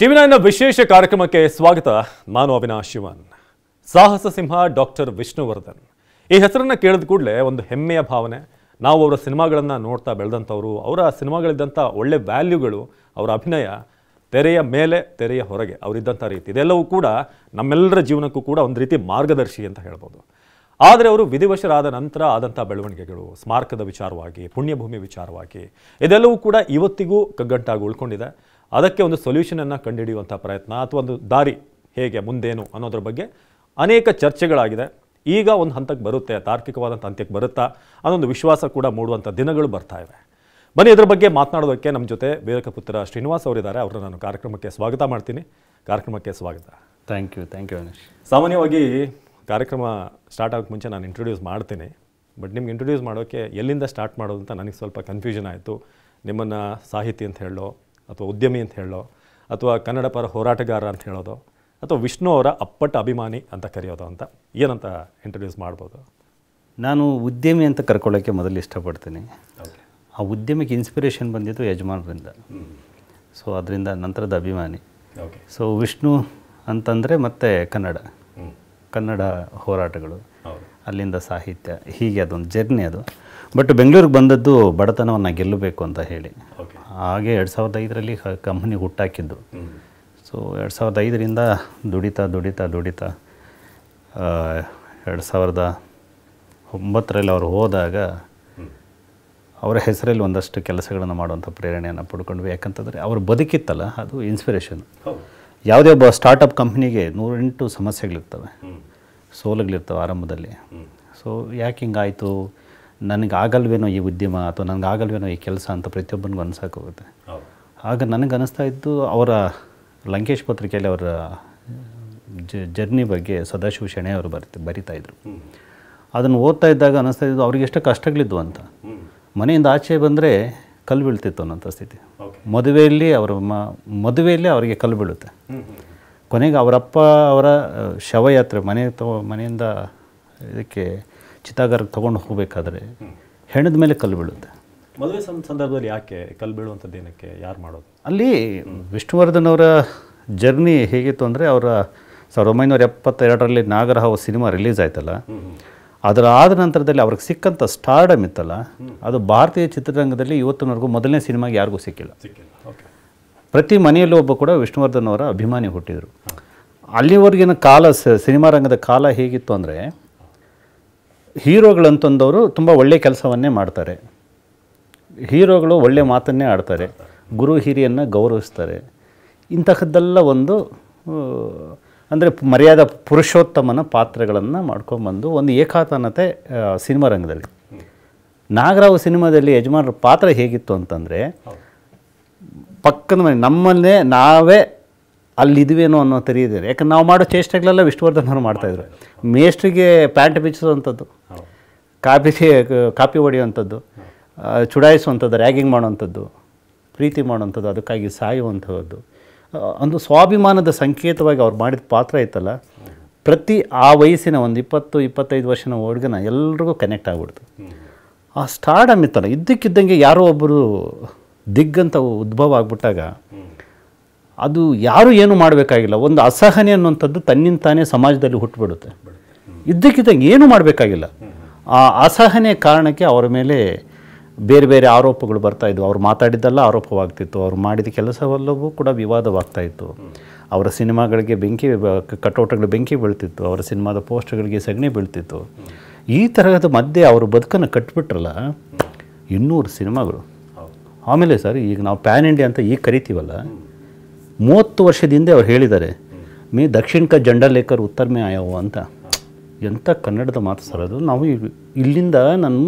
ಟಿವಿ9 ವಿಶೇಷ ಕಾರ್ಯಕ್ರಮಕ್ಕೆ ಸ್ವಾಗತ. ನಾನು ಅವಿನಾಶ್ ಶಿವನ್. ಸಾಹಸ ಸಿಂಹ ಡಾಕ್ಟರ್ ವಿಷ್ಣುವರ್ಧನ್ ಈ ಹೆಸರನ್ನ ಕೇಳಿದ ಕೂಡಲೇ ಒಂದು ಹೆಮ್ಮೆಯ ಭಾವನೆ. ನಾವು ಅವರ ಸಿನಿಮಾಗಳನ್ನು ನೋಡ್ತಾ ಬೆಳೆದಂಥವರು, ಅವರ ಸಿನಿಮಾಗಳಿದ್ದಂಥ ಒಳ್ಳೆ ವ್ಯಾಲ್ಯೂಗಳು, ಅವರ ಅಭಿನಯ, ತೆರೆಯ ಮೇಲೆ ತೆರೆಯ ಹೊರಗೆ ಅವರಿದ್ದಂಥ ರೀತಿ, ಇದೆಲ್ಲವೂ ಕೂಡ ನಮ್ಮೆಲ್ಲರ ಜೀವನಕ್ಕೂ ಕೂಡ ಒಂದು ರೀತಿ ಮಾರ್ಗದರ್ಶಿ ಅಂತ ಹೇಳ್ಬೋದು. ಆದರೆ ಅವರು ವಿಧಿವಶರಾದ ನಂತರ ಆದಂಥ ಬೆಳವಣಿಗೆಗಳು, ಸ್ಮಾರಕದ ವಿಚಾರವಾಗಿ, ಪುಣ್ಯಭೂಮಿ ವಿಚಾರವಾಗಿ, ಇದೆಲ್ಲವೂ ಕೂಡ ಇವತ್ತಿಗೂ ಕಗ್ಗಂಟಾಗಿ ಉಳ್ಕೊಂಡಿದೆ. ಅದಕ್ಕೆ ಒಂದು ಸೊಲ್ಯೂಷನನ್ನು ಕಂಡುಹಿಡಿಯುವಂಥ ಪ್ರಯತ್ನ ಅಥವಾ ಒಂದು ದಾರಿ ಹೇಗೆ ಮುಂದೇನು ಅನ್ನೋದ್ರ ಬಗ್ಗೆ ಅನೇಕ ಚರ್ಚೆಗಳಾಗಿದೆ. ಈಗ ಒಂದು ಹಂತಕ್ಕೆ ಬರುತ್ತೆ, ತಾರ್ಕಿಕವಾದಂಥ ಹಂತಕ್ಕೆ ಬರುತ್ತಾ ಅನ್ನೊಂದು ವಿಶ್ವಾಸ ಕೂಡ ಮೂಡುವಂಥ ದಿನಗಳು ಬರ್ತಾ ಇವೆ. ಬನ್ನಿ, ಇದರ ಬಗ್ಗೆ ಮಾತನಾಡೋದಕ್ಕೆ ನಮ್ಮ ಜೊತೆ ವೀರಕಪುತ್ರ ಶ್ರೀನಿವಾಸ್ ಅವರಿದ್ದಾರೆ. ಅವರನ್ನು ನಾನು ಕಾರ್ಯಕ್ರಮಕ್ಕೆ ಸ್ವಾಗತ ಮಾಡ್ತೀನಿ. ಕಾರ್ಯಕ್ರಮಕ್ಕೆ ಸ್ವಾಗತ. Thank you Avinash. ಸಾಮಾನ್ಯವಾಗಿ ಕಾರ್ಯಕ್ರಮ ಸ್ಟಾರ್ಟ್ ಆಗೋಕ್ಕೆ ಮುಂಚೆ ನಾನು ಇಂಟ್ರೊಡ್ಯೂಸ್ ಮಾಡ್ತೀನಿ. ಬಟ್ ನಿಮ್ಗೆ ಇಂಟ್ರೊಡ್ಯೂಸ್ ಮಾಡೋಕ್ಕೆ ಎಲ್ಲಿಂದ ಸ್ಟಾರ್ಟ್ ಮಾಡೋದು ಅಂತ ನನಗೆ ಸ್ವಲ್ಪ ಕನ್ಫ್ಯೂಷನ್ ಆಯಿತು. ನಿಮ್ಮನ್ನು ಸಾಹಿತಿ ಅಂತ ಹೇಳೋ, ಅಥವಾ ಉದ್ಯಮಿ ಅಂತ ಹೇಳೋ, ಅಥವಾ ಕನ್ನಡ ಪರ ಹೋರಾಟಗಾರ ಅಂತ ಹೇಳೋದು, ಅಥವಾ ವಿಷ್ಣು ಅವರ ಅಪ್ಪಟ ಅಭಿಮಾನಿ ಅಂತ ಕರೆಯೋದು ಅಂತ ಏನಂತ ಇಂಟ್ರೊಡ್ಯೂಸ್ ಮಾಡ್ಬೋದು? ನಾನು ಉದ್ಯಮಿ ಅಂತ ಕರ್ಕೊಳ್ಳೋಕ್ಕೆ ಮೊದಲು ಇಷ್ಟಪಡ್ತೀನಿ. ಆ ಉದ್ಯಮಕ್ಕೆ ಇನ್ಸ್ಪಿರೇಷನ್ ಬಂದಿದ್ದು ಯಜಮಾನರಿಂದ. ಸೊ ಅದರಿಂದ ನಂತರದ ಅಭಿಮಾನಿ. ಸೊ ವಿಷ್ಣು ಅಂತಂದರೆ ಮತ್ತೆ ಕನ್ನಡ ಹೋರಾಟಗಳು, ಅಲ್ಲಿಂದ ಸಾಹಿತ್ಯ, ಹೀಗೆ ಅದೊಂದು ಜರ್ನಿ ಅದು. ಬಟ್ ಬೆಂಗಳೂರಿಗೆ ಬಂದದ್ದು ಬಡತನವನ್ನು ಗೆಲ್ಲಬೇಕು ಅಂತ ಹೇಳಿ. ಹಾಗೆ 2005ರಲ್ಲಿ ಕಂಪ್ನಿ ಹುಟ್ಟಾಕಿದ್ದು. ಸೊ 2005ರಿಂದ ದುಡಿತಾ 2009ರಲ್ಲಿ ಅವರು ಹೋದಾಗ ಅವರ ಹೆಸರಲ್ಲಿ ಒಂದಷ್ಟು ಕೆಲಸಗಳನ್ನು ಮಾಡುವಂಥ ಪ್ರೇರಣೆಯನ್ನು ಪಡ್ಕೊಂಡ್ವಿ. ಯಾಕಂತಂದರೆ ಅವರು ಬದುಕಿತ್ತಲ್ಲ, ಅದು ಇನ್ಸ್ಪಿರೇಷನ್. ಯಾವುದೇ ಒಬ್ಬ ಸ್ಟಾರ್ಟಪ್ ಕಂಪ್ನಿಗೆ 108 ಸಮಸ್ಯೆಗಳಿರ್ತವೆ, ಸೋಲುಗಳಿರ್ತವೆ ಆರಂಭದಲ್ಲಿ. ಸೊ ಯಾಕೆ ಹಿಂಗಾಯಿತು, ನನಗಾಗಲ್ವೇನೋ ಈ ಉದ್ಯಮ, ಅಥವಾ ನನಗಾಗಲ್ವೇನೋ ಈ ಕೆಲಸ ಅಂತ ಪ್ರತಿಯೊಬ್ಬನಿಗೂ ಅನ್ಸೋಕ್ಕೋಗುತ್ತೆ. ಆಗ ನನಗೆ ಅನ್ನಿಸ್ತಾ ಇದ್ದು, ಅವರ ಲಂಕೇಶ್ ಪತ್ರಿಕೆಯಲ್ಲಿ ಅವರ ಜರ್ನಿ ಬಗ್ಗೆ ಸದಾಶಿವ ಶೆಣೆ ಅವರು ಬರಿತಾಯಿದ್ರು. ಅದನ್ನು ಓದ್ತಾ ಇದ್ದಾಗ ಅನ್ನಿಸ್ತಾ ಇದ್ದು ಅವ್ರಿಗೆ ಎಷ್ಟು ಕಷ್ಟಗಳಿದ್ವು ಅಂತ. ಮನೆಯಿಂದ ಆಚೆ ಬಂದರೆ ಕಲ್ಲು ಬೀಳ್ತಿತ್ತು ಅನ್ನೋಂಥ ಸ್ಥಿತಿ. ಮದುವೆಯಲ್ಲಿ ಅವರಿಗೆ ಕಲ್ಲು ಬೀಳುತ್ತೆ. ಕೊನೆಗೆ ಅವರಪ್ಪ ಅವರ ಶವಯಾತ್ರೆ ಮನೆಯಿಂದ ಇದಕ್ಕೆ ಚಿತಾಗಾರಕ್ಕೆ ತೊಗೊಂಡು ಹೋಗಬೇಕಾದ್ರೆ ಹೆಣದ ಮೇಲೆ ಕಲ್ಲು ಬೀಳುತ್ತೆ. ಮದುವೆ ಸಂದರ್ಭದಲ್ಲಿ ಯಾಕೆ ಕಲ್ಲು ಬೀಳುವಂಥದ್ದು, ಏನಕ್ಕೆ, ಯಾರು ಮಾಡೋದು? ಅಲ್ಲಿ ವಿಷ್ಣುವರ್ಧನ್ ಅವರ ಜರ್ನಿ ಹೇಗಿತ್ತು ಅಂದರೆ, ಅವರ 1972ರಲ್ಲಿ ನಾಗರಹಾವು ಸಿನಿಮಾ ರಿಲೀಸ್ ಆಯ್ತಲ್ಲ, ಅದರ ಆದ ನಂತರದಲ್ಲಿ ಅವ್ರಿಗೆ ಸಿಕ್ಕಂಥ ಸ್ಟಾರ್ಡಮ್ ಇತ್ತಲ್ಲ, ಅದು ಭಾರತೀಯ ಚಿತ್ರರಂಗದಲ್ಲಿ ಇವತ್ತಿನವರೆಗೂ ಮೊದಲನೇ ಸಿನಿಮಾಗೆ ಯಾರಿಗೂ ಸಿಕ್ಕಿಲ್ಲ. ಪ್ರತಿ ಮನೆಯಲ್ಲೂ ಒಬ್ಬ ಕೂಡ ವಿಷ್ಣುವರ್ಧನ್ ಅವರ ಅಭಿಮಾನಿ ಹುಟ್ಟಿದರು. ಅಲ್ಲಿವರೆಗಿನ ಕಾಲ, ಸಿನಿಮಾ ರಂಗದ ಕಾಲ ಹೇಗಿತ್ತು ಅಂದರೆ, ಹೀರೋಗಳಂತಂದವರು ತುಂಬ ಒಳ್ಳೆಯ ಕೆಲಸವನ್ನೇ ಮಾಡ್ತಾರೆ, ಹೀರೋಗಳು ಒಳ್ಳೆಯ ಮಾತನ್ನೇ ಆಡ್ತಾರೆ, ಗುರು ಹಿರಿಯನ್ನು ಗೌರವಿಸ್ತಾರೆ. ಇಂತಹದ್ದೆಲ್ಲ ಒಂದು ಅಂದರೆ ಮರ್ಯಾದಾ ಪುರುಷೋತ್ತಮನ ಪಾತ್ರಗಳನ್ನು ಮಾಡ್ಕೊಂಬಂದು ಒಂದು ಏಕಾತನತೆ ಸಿನಿಮಾ ರಂಗದಲ್ಲಿ. ನಾಗರಾವ್ ಸಿನಿಮಾದಲ್ಲಿ ಯಜಮಾನರ ಪಾತ್ರ ಹೇಗಿತ್ತು ಅಂತಂದರೆ, ಪಕ್ಕದ ಮನೆ ನಮ್ಮನ್ನೇ ನಾವೇ ಅಲ್ಲಿದ್ವೇನೋ ಅನ್ನೋ ತೆರೀಇದೆ. ಯಾಕಂದ್ರೆ ನಾವು ಮಾಡೋ ಚೇಷ್ಟೆಗಳೆಲ್ಲ ವಿಷ್ಣುವರ್ಧನ್ ಅವರು ಮಾಡ್ತಾಯಿದ್ರು. ಮೇಸ್ಟ್ರಿಗೆ ಪ್ಯಾಂಟ್ ಬಿಚ್ಚಿಸುವಂಥದ್ದು, ಕಾಪಿ ಹೊಡೆಯುವಂಥದ್ದು, ಚುಡಾಯಿಸುವಂಥದ್ದು, ರ್ಯಾಗಿಂಗ್ ಮಾಡುವಂಥದ್ದು, ಪ್ರೀತಿ ಮಾಡುವಂಥದ್ದು, ಅದಕ್ಕಾಗಿ ಸಾಯುವಂಥದ್ದು, ಒಂದು ಸ್ವಾಭಿಮಾನದ ಸಂಕೇತವಾಗಿ ಅವ್ರು ಮಾಡಿದ ಪಾತ್ರ ಇತ್ತಲ್ಲ, ಪ್ರತಿ ಆ ವಯಸ್ಸಿನ ಒಂದು 20-25 ವರ್ಷನ ಹುಡುಗನ ಎಲ್ರಿಗೂ ಕನೆಕ್ಟ್ ಆಗಿಬಿಡ್ತು. ಆ ಸ್ಟಾರ್ಡಮ್ ಇತ್ತಲ್ಲ, ಇದ್ದಕ್ಕಿದ್ದಂಗೆ ಯಾರೋ ಒಬ್ಬರು ದಿಗ್ಗಂತ ಉದ್ಭವ ಆಗ್ಬಿಟ್ಟಾಗ ಅದು ಯಾರೂ ಏನೂ ಮಾಡಬೇಕಾಗಿಲ್ಲ. ಒಂದು ಅಸಹನೆ ಅನ್ನುವಂಥದ್ದು ತನ್ನಿಂದ ತಾನೇ ಸಮಾಜದಲ್ಲಿ ಹುಟ್ಟುಬಿಡುತ್ತೆ. ಇದ್ದಕ್ಕಿದ್ದಂಗೆ ಏನೂ ಮಾಡಬೇಕಾಗಿಲ್ಲ. ಆ ಅಸಹನೆ ಕಾರಣಕ್ಕೆ ಅವರ ಮೇಲೆ ಬೇರೆ ಬೇರೆ ಆರೋಪಗಳು ಬರ್ತಾಯಿದ್ವು. ಅವ್ರು ಮಾತಾಡಿದ್ದೆಲ್ಲ ಆರೋಪವಾಗ್ತಿತ್ತು, ಅವ್ರು ಮಾಡಿದ ಕೆಲಸವೆಲ್ಲವೂ ಕೂಡ ವಿವಾದವಾಗ್ತಾಯಿತ್ತು. ಅವರ ಸಿನಿಮಾಗಳಿಗೆ ಕಟೌಟ್ಗಳು ಬೆಂಕಿ ಬೀಳ್ತಿತ್ತು, ಅವರ ಸಿನಿಮಾದ ಪೋಸ್ಟರ್ಗಳಿಗೆ ಸಗಣಿ ಬೀಳ್ತಿತ್ತು. ಈ ತರಹದ ಮಧ್ಯೆ ಅವರು ಬದುಕನ್ನು ಕಟ್ಬಿಟ್ರಲ್ಲ, 200 ಸಿನಿಮಾಗಳು. ಆಮೇಲೆ ಸರ್, ಈಗ ನಾವು ಪ್ಯಾನ್ ಇಂಡಿಯಾ ಅಂತ ಈಗ ಕರಿತೀವಲ್ಲ, 30 ವರ್ಷದ ಹಿಂದೆ ಅವ್ರು ಹೇಳಿದ್ದಾರೆ, ದಕ್ಷಿಣ ಕ ಜಂಡಾ ಲೇಕರ್ ಉತ್ತರ ಮೇ ಆಯವು ಅಂತ. ಎಂಥ ಕನ್ನಡದ ಮಾತು ಸರ್ ಅದು. ನಾವು ಇಲ್ಲಿಂದ ನಾನು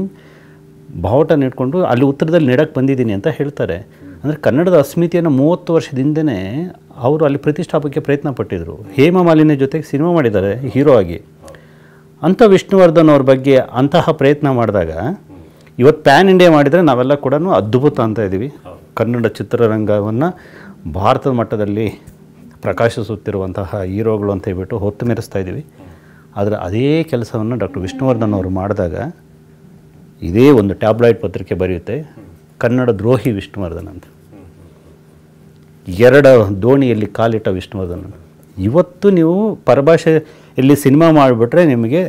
ಬಾವುಟ ಇಟ್ಕೊಂಡು ಅಲ್ಲಿ ಉತ್ತರದಲ್ಲಿ ನೆಡಕ್ಕೆ ಬಂದಿದ್ದೀನಿ ಅಂತ ಹೇಳ್ತಾರೆ. ಅಂದರೆ ಕನ್ನಡದ ಅಸ್ಮಿತೆಯನ್ನು 30 ವರ್ಷದ ಹಿಂದೆಯೇ ಅವರು ಅಲ್ಲಿ ಪ್ರತಿಷ್ಠಾಪಕ್ಕೆ ಪ್ರಯತ್ನ ಪಟ್ಟಿದ್ರು. ಹೇಮಾ ಮಾಲಿನಿ ಜೊತೆಗೆ ಸಿನಿಮಾ ಮಾಡಿದ್ದಾರೆ ಹೀರೋ ಆಗಿ. ಅಂಥ ವಿಷ್ಣುವರ್ಧನ್ ಅವ್ರ ಬಗ್ಗೆ ಅಂತಹ ಪ್ರಯತ್ನ ಮಾಡಿದಾಗ ಇವತ್ತು ಪ್ಯಾನ್ ಇಂಡಿಯಾ ಮಾಡಿದರೆ ನಾವೆಲ್ಲ ಕೂಡ ಅದ್ಭುತ ಅಂತ ಇದ್ದೀವಿ. ಕನ್ನಡ ಚಿತ್ರರಂಗವನ್ನು ಭಾರತದ ಮಟ್ಟದಲ್ಲಿ ಪ್ರಕಾಶಿಸುತ್ತಿರುವಂತಹ ಹೀರೋಗಳು ಅಂತ ಹೇಳ್ಬಿಟ್ಟು ಹೊತ್ತು ಮೆರೆಸ್ತಾ ಇದ್ದೀವಿ. ಆದರೆ ಅದೇ ಕೆಲಸವನ್ನು ಡಾಕ್ಟರ್ ವಿಷ್ಣುವರ್ಧನ್ ಅವರು ಮಾಡಿದಾಗ ಇದೇ ಒಂದು ಟ್ಯಾಬ್ಲಾಯ್ಡ್ ಪತ್ರಿಕೆ ಬರೆಯುತ್ತೆ, ಕನ್ನಡ ದ್ರೋಹಿ ವಿಷ್ಣುವರ್ಧನ್ ಅಂತ. ಎರಡು ದೋಣಿಯಲ್ಲಿ ಕಾಲಿಟ್ಟ ವಿಷ್ಣುವರ್ಧನ್. ಇವತ್ತು ನೀವು ಪರಭಾಷೆಯಲ್ಲಿ ಸಿನಿಮಾ ಮಾಡಿಬಿಟ್ರೆ ನಿಮಗೆ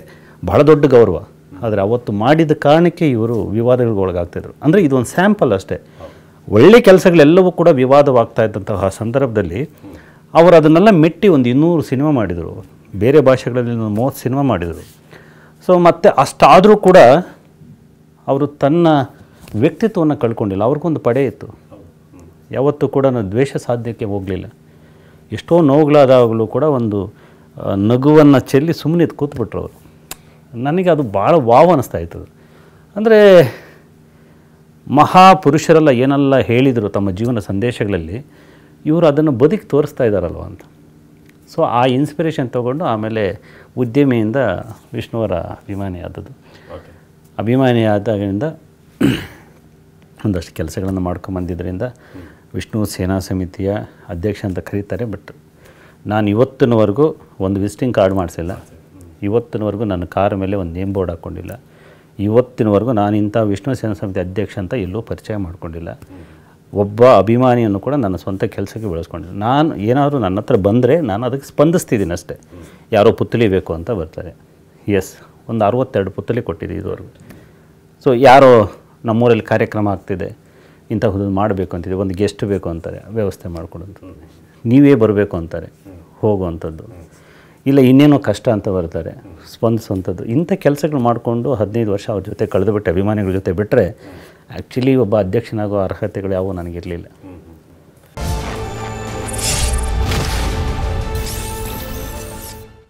ಬಹಳ ದೊಡ್ಡ ಗೌರವ. ಆದರೆ ಅವತ್ತು ಮಾಡಿದ ಕಾರಣಕ್ಕೆ ಇವರು ವಿವಾದಗಳಿಗೆ ಒಳಗಾಗ್ತಿದ್ರು. ಅಂದರೆ ಇದೊಂದು ಸ್ಯಾಂಪಲ್ ಅಷ್ಟೇ. ಒಳ್ಳೆ ಕೆಲಸಗಳೆಲ್ಲವೂ ಕೂಡ ವಿವಾದವಾಗ್ತಾ ಇದ್ದಂತಹ ಸಂದರ್ಭದಲ್ಲಿ ಅವರು ಅದನ್ನೆಲ್ಲ ಮೆಟ್ಟಿ ಒಂದು 200 ಸಿನಿಮಾ ಮಾಡಿದರು, ಬೇರೆ ಭಾಷೆಗಳಲ್ಲಿ 30 ಸಿನಿಮಾ ಮಾಡಿದರು. ಸೊ ಮತ್ತು ಅಷ್ಟಾದರೂ ಕೂಡ ಅವರು ತನ್ನ ವ್ಯಕ್ತಿತ್ವವನ್ನು ಕಳ್ಕೊಂಡಿಲ್ಲ. ಅವ್ರಿಗೊಂದು ಪಡೆ ಇತ್ತು. ಯಾವತ್ತೂ ಕೂಡ ದ್ವೇಷ ಸಾಧ್ಯಕ್ಕೆ ಹೋಗಲಿಲ್ಲ. ಎಷ್ಟೋ ನೋವುಗಳಾದಾಗಲೂ ಕೂಡ ಒಂದು ನಗುವನ್ನು ಚೆಲ್ಲಿ ಸುಮ್ಮನೆ ಕೂತ್ಬಿಟ್ರು ಅವರು. ನನಗೆ ಅದು ಭಾಳ ವಾವ್ ಅನ್ನಿಸ್ತಾ ಇತ್ತು. ಅಂದರೆ ಮಹಾಪುರುಷರೆಲ್ಲ ಏನೆಲ್ಲ ಹೇಳಿದರು ತಮ್ಮ ಜೀವನ ಸಂದೇಶಗಳಲ್ಲಿ, ಇವರು ಅದನ್ನು ಬದುಕಿ ತೋರಿಸ್ತಾ ಇದ್ದಾರಲ್ವ ಅಂತ. ಸೊ ಆ ಇನ್ಸ್ಪಿರೇಷನ್ ತೊಗೊಂಡು ಆಮೇಲೆ ಉದ್ಯಮಿಯಿಂದ ವಿಷ್ಣುವರ ಅಭಿಮಾನಿ ಆದದ್ದು. ಅಭಿಮಾನಿ ಆದಾಗಿಂದ ಒಂದಷ್ಟು ಕೆಲಸಗಳನ್ನು ಮಾಡ್ಕೊಂಬಂದಿದ್ದರಿಂದ ವಿಷ್ಣು ಸೇನಾ ಸಮಿತಿಯ ಅಧ್ಯಕ್ಷ ಅಂತ ಕರೀತಾರೆ. ಬಟ್ ನಾನು ಇವತ್ತಿನವರೆಗೂ ಒಂದು ವಿಸಿಟಿಂಗ್ ಕಾರ್ಡ್ ಮಾಡಿಸಿಲ್ಲ. ಇವತ್ತಿನವರೆಗೂ ನನ್ನ ಕಾರ್ ಮೇಲೆ ಒಂದು ನೇಮ್ ಬೋರ್ಡ್ ಹಾಕ್ಕೊಂಡಿಲ್ಲ. ಇವತ್ತಿನವರೆಗೂ ನಾನು ಇಂಥ ವಿಷ್ಣು ಸೇನಾ ಸಮಿತಿ ಅಧ್ಯಕ್ಷ ಅಂತ ಎಲ್ಲೂ ಪರಿಚಯ ಮಾಡ್ಕೊಂಡಿಲ್ಲ. ಒಬ್ಬ ಅಭಿಮಾನಿಯನ್ನು ಕೂಡ ನನ್ನ ಸ್ವಂತ ಕೆಲಸಕ್ಕೆ ಬೆಳೆಸ್ಕೊಂಡಿಲ್ಲ. ನಾನು ಏನಾದರೂ ನನ್ನ ಹತ್ರ ಬಂದರೆ ನಾನು ಅದಕ್ಕೆ ಸ್ಪಂದಿಸ್ತಿದ್ದೀನಿ ಅಷ್ಟೇ. ಯಾರೋ ಪುತ್ಥಳಿ ಬೇಕು ಅಂತ ಬರ್ತಾರೆ, ಎಸ್, ಒಂದು 62 ಪುತ್ಥಳಿ ಕೊಟ್ಟಿದೆ ಇದುವರೆಗೂ. ಸೊ ಯಾರೋ ನಮ್ಮೂರಲ್ಲಿ ಕಾರ್ಯಕ್ರಮ ಆಗ್ತಿದೆ, ಇಂಥದ್ದು ಮಾಡಬೇಕು ಅಂತಿದೆ, ಒಂದು ಗೆಸ್ಟ್ ಬೇಕು ಅಂತಾರೆ, ವ್ಯವಸ್ಥೆ ಮಾಡ್ಕೊಡೋಂಥದ್ದು. ನೀವೇ ಬರಬೇಕು ಅಂತಾರೆ, ಹೋಗುವಂಥದ್ದು. ಇಲ್ಲ ಇನ್ನೇನೋ ಕಷ್ಟ ಅಂತ ಬರ್ತಾರೆ, ಸ್ಪಂದಿಸುವಂಥದ್ದು. ಇಂಥ ಕೆಲಸಗಳು ಮಾಡಿಕೊಂಡು 15 ವರ್ಷ ಅವ್ರ ಜೊತೆ ಕಳೆದುಬಿಟ್ಟೆ, ಅಭಿಮಾನಿಗಳ ಜೊತೆ ಬಿಟ್ಟರೆ ಆ್ಯಕ್ಚುಲಿ ಒಬ್ಬ ಅಧ್ಯಕ್ಷನಾಗೋ ಅರ್ಹತೆಗಳು ಯಾವುವು ನನಗಿರಲಿಲ್ಲ.